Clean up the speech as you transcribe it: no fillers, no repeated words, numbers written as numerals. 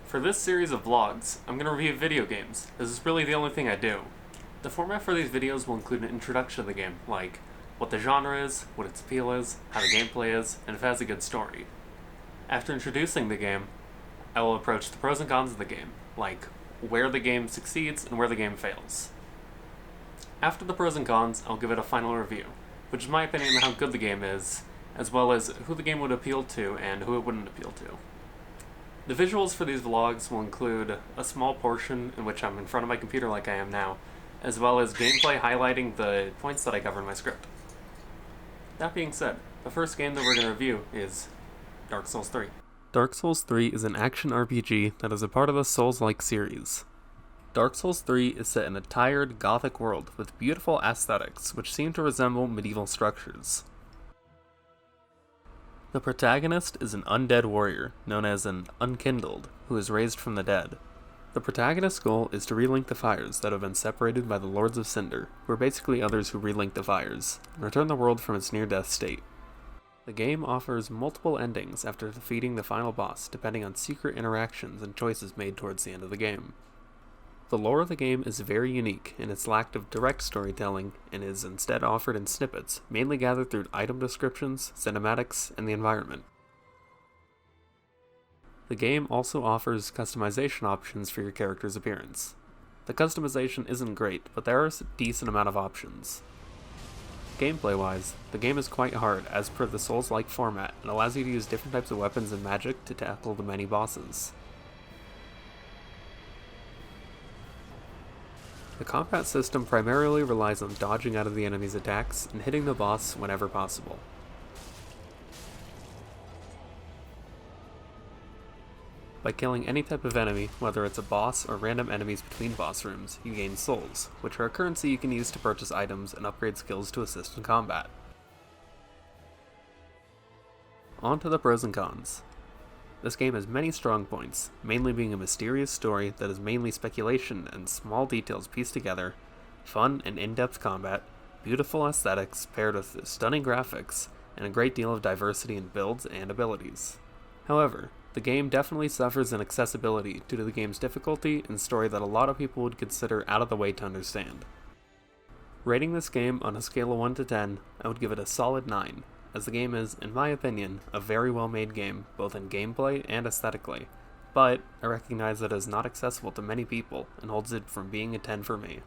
For this series of vlogs, I'm going to review video games. This is really the only thing I do. The format for these videos will include an introduction to the game, like what the genre is, what its appeal is, how the gameplay is, and if it has a good story. After introducing the game, I will approach the pros and cons of the game, like where the game succeeds and where the game fails. After the pros and cons, I'll give it a final review, which is my opinion on how good the game is, as well as who the game would appeal to and who it wouldn't appeal to. The visuals for these vlogs will include a small portion in which I'm in front of my computer like I am now, as well as gameplay highlighting the points that I cover in my script. That being said, the first game that we're going to review is Dark Souls 3. Dark Souls 3 is an action RPG that is a part of the Souls-like series. Dark Souls 3 is set in a tired, gothic world with beautiful aesthetics which seem to resemble medieval structures. The protagonist is an undead warrior, known as an Unkindled, who is raised from the dead. The protagonist's goal is to relink the fires that have been separated by the Lords of Cinder, who are basically others who relink the fires, and return the world from its near-death state. The game offers multiple endings after defeating the final boss, depending on secret interactions and choices made towards the end of the game. The lore of the game is very unique in its lack of direct storytelling and is instead offered in snippets, mainly gathered through item descriptions, cinematics, and the environment. The game also offers customization options for your character's appearance. The customization isn't great, but there are a decent amount of options. Gameplay-wise, the game is quite hard as per the Souls-like format and allows you to use different types of weapons and magic to tackle the many bosses. The combat system primarily relies on dodging out of the enemy's attacks and hitting the boss whenever possible. By killing any type of enemy, whether it's a boss or random enemies between boss rooms, you gain souls, which are a currency you can use to purchase items and upgrade skills to assist in combat. On to the pros and cons. This game has many strong points, mainly being a mysterious story that is mainly speculation and small details pieced together, fun and in-depth combat, beautiful aesthetics paired with stunning graphics, and a great deal of diversity in builds and abilities. However, the game definitely suffers in accessibility due to the game's difficulty and story that a lot of people would consider out of the way to understand. Rating this game on a scale of 1 to 10, I would give it a solid 9. As the game is, in my opinion, a very well made game, both in gameplay and aesthetically, but I recognize that it is not accessible to many people and holds it from being a 10 for me.